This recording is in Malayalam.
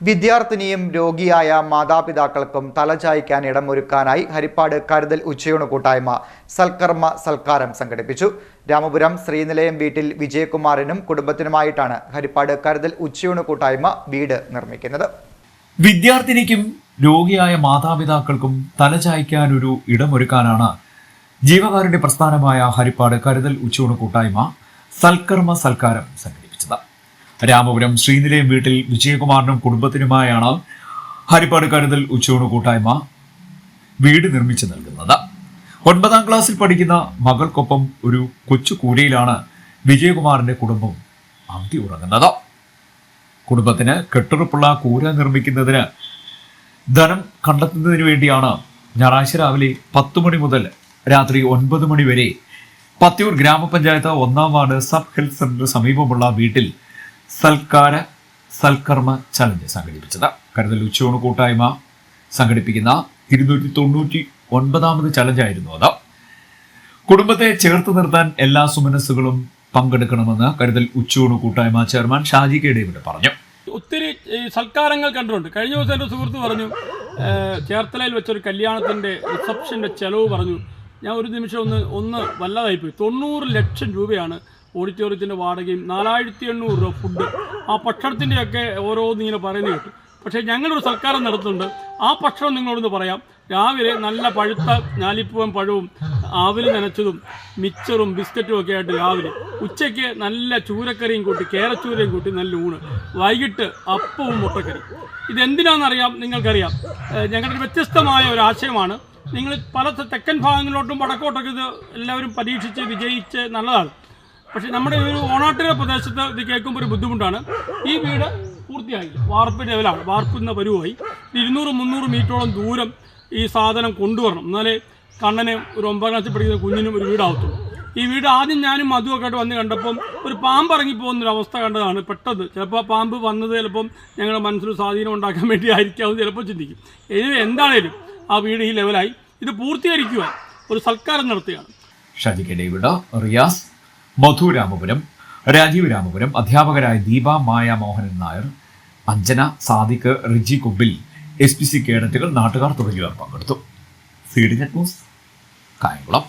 വിദ്യാർത്ഥിനിയും രോഗിയായ മാതാപിതാക്കൾക്കും തലചായ്ക്കാൻ ഇടമൊരുക്കാനായി ഹരിപ്പാട് കരുതൽ ഉച്ചയൂണ് കൂട്ടായ്മ സൽക്കർമ്മ സൽക്കാരം സംഘടിപ്പിച്ചു. രാമപുരം ശ്രീനിലയം വീട്ടിൽ വിജയകുമാറിനും കുടുംബത്തിനുമായിട്ടാണ് ഹരിപ്പാട് കരുതൽ ഉച്ചയൂണ് കൂട്ടായ്മ വീട് നിർമ്മിക്കുന്നത്. വിദ്യാർത്ഥിനിക്കും രോഗിയായ മാതാപിതാക്കൾക്കും തലചായ്ക്കാൻ ഒരു ഇടമൊരുക്കാനാണ് ജീവകാരുണ്യ പ്രസ്ഥാനമായ ഹരിപ്പാട് കരുതൽ ഉച്ചയൂണ് കൂട്ടായ്മ സൽക്കർമ്മ സൽക്കാരം സംഘടിപ്പിച്ചത്. രാമപുരം ശ്രീനിലയം വീട്ടിൽ വിജയകുമാറിനും കുടുംബത്തിനുമായാണ് ഹരിപ്പാട് കരുതൽ ഉച്ചയൂണ് കൂട്ടായ്മ വീട് നിർമ്മിച്ചു നൽകുന്നത്. 9ാം ക്ലാസ്സിൽ പഠിക്കുന്ന മകൾക്കൊപ്പം ഒരു കൊച്ചു കൂരയിലാണ് വിജയകുമാറിന്റെ കുടുംബം അവധി ഉറങ്ങുന്നത്. കുടുംബത്തിന് കെട്ടുറപ്പുള്ള കൂര നിർമ്മിക്കുന്നതിന് ധനം കണ്ടെത്തുന്നതിന് വേണ്ടിയാണ് ഞായറാഴ്ച രാവിലെ 10 മണി മുതൽ രാത്രി 9 മണി വരെ പത്തിയൂർ ഗ്രാമപഞ്ചായത്ത് 1ാം വാർഡ് സബ് ഹെൽത്ത് സെന്ററിന് സമീപമുള്ള വീട്ടിൽ സൽക്കർമ്മ ചലഞ്ച് സംഘടിപ്പിച്ചത്. കരുതൽ ഉച്ചയൂണ് കൂട്ടായ്മ സംഘടിപ്പിക്കുന്ന 299ാമത് ചലഞ്ചായിരുന്നു അത്. കുടുംബത്തെ ചേർത്ത് നിർത്താൻ എല്ലാ സുമനസ്സുകളും പങ്കെടുക്കണമെന്ന് കരുതൽ ഉച്ചയൂണ് കൂട്ടായ്മ ചെയർമാൻ ഷാജി കെ ഡേവിഡ് പറഞ്ഞു. ഒത്തിരി സൽക്കാരങ്ങൾ കണ്ടിട്ടുണ്ട്. കഴിഞ്ഞ ദിവസം എൻ്റെ സുഹൃത്ത് പറഞ്ഞു, ചേർത്തലയിൽ വെച്ചൊരു കല്യാണത്തിൻ്റെ റിസപ്ഷൻ്റെ ചെലവ് പറഞ്ഞു. ഞാൻ ഒരു നിമിഷം ഒന്ന് വല്ലതായിപ്പോയി. 90 ലക്ഷം രൂപയാണ് ഓഡിറ്റോറിയത്തിൻ്റെ വാടകയും 4800 രൂപ ഫുഡ്. ആ ഭക്ഷണത്തിൻ്റെയൊക്കെ ഓരോന്നിങ്ങനെ പറയുന്നത് കേട്ടു. പക്ഷേ ഞങ്ങളൊരു സൽക്കാരം നടത്തുന്നുണ്ട്. ആ ഭക്ഷണം നിങ്ങളോടൊന്ന് പറയാം. രാവിലെ നല്ല പഴുത്ത ഞാലിപ്പൂവൻ പഴവും ആവിൽ നനച്ചതും മിച്ചറും ബിസ്ക്കറ്റും ഒക്കെ ആയിട്ട് രാവിലെ. ഉച്ചയ്ക്ക് നല്ല ചൂരക്കറിയും കൂട്ടി, കേരച്ചൂരയും കൂട്ടി നല്ല ഊണ്. വൈകിട്ട് അപ്പവും മുട്ടക്കറി. ഇതെന്തിനാണെന്നറിയാം, നിങ്ങൾക്കറിയാം. ഞങ്ങളുടെ വ്യത്യസ്തമായ ഒരു ആശയമാണ്. നിങ്ങൾ പല തെക്കൻ ഭാഗങ്ങളിലോട്ടും വടക്കോട്ടൊക്കെ ഇത് എല്ലാവരും പരീക്ഷിച്ച് വിജയിച്ച് നല്ലതാണ്. പക്ഷേ നമ്മുടെ ഒരു ഓണാട്ടുകര പ്രദേശത്ത് ഇത് കേൾക്കുമ്പോൾ ഒരു ബുദ്ധിമുട്ടാണ്. ഈ വീട് പൂർത്തിയായില്ല, വാർപ്പ് ലെവലാണ്, വാർപ്പിന്ന പരുവായി. 200-300 മീറ്ററോളം ദൂരം ഈ സാധനം കൊണ്ടുവരണം. എന്നാലേ കണ്ണന് ഒരു 9ാം ക്ലാസ്സിൽ പഠിക്കുന്ന കുഞ്ഞിനും ഒരു വീടാവത്തുള്ളൂ. ഈ വീട് ആദ്യം ഞാനും അതുമൊക്കെ ആയിട്ട് വന്ന് കണ്ടപ്പം ഒരു പാമ്പ് ഇറങ്ങിപ്പോകുന്നൊരവസ്ഥ കണ്ടതാണ്. പെട്ടെന്ന് ചിലപ്പോൾ പാമ്പ് വന്നത് ചിലപ്പം ഞങ്ങളുടെ മനസ്സിൽ സ്വാധീനം ഉണ്ടാക്കാൻ വേണ്ടി ആയിരിക്കാമെന്ന് ചിലപ്പോൾ ചിന്തിക്കും. എന്താണേലും ആ വീട് ഈ ലെവലായി. ഇത് പൂർത്തീകരിക്കുക ഒരു സൽക്കാരം നടത്തുകയാണ്. ഷാജി കെ ഡേവിഡ്, റിയാസ്, മധു രാമപുരം, രാജീവ് രാമപുരം, അധ്യാപകരായ ദീപ, മായ മോഹനൻ നായർ, അഞ്ജന, സാദിഖ്, റിജി കുബിൽ, SPC കേഡറ്റുകൾ, നാട്ടുകാർ തുടങ്ങിയവർ പങ്കെടുത്തു. CDNet news, Kayamkulam.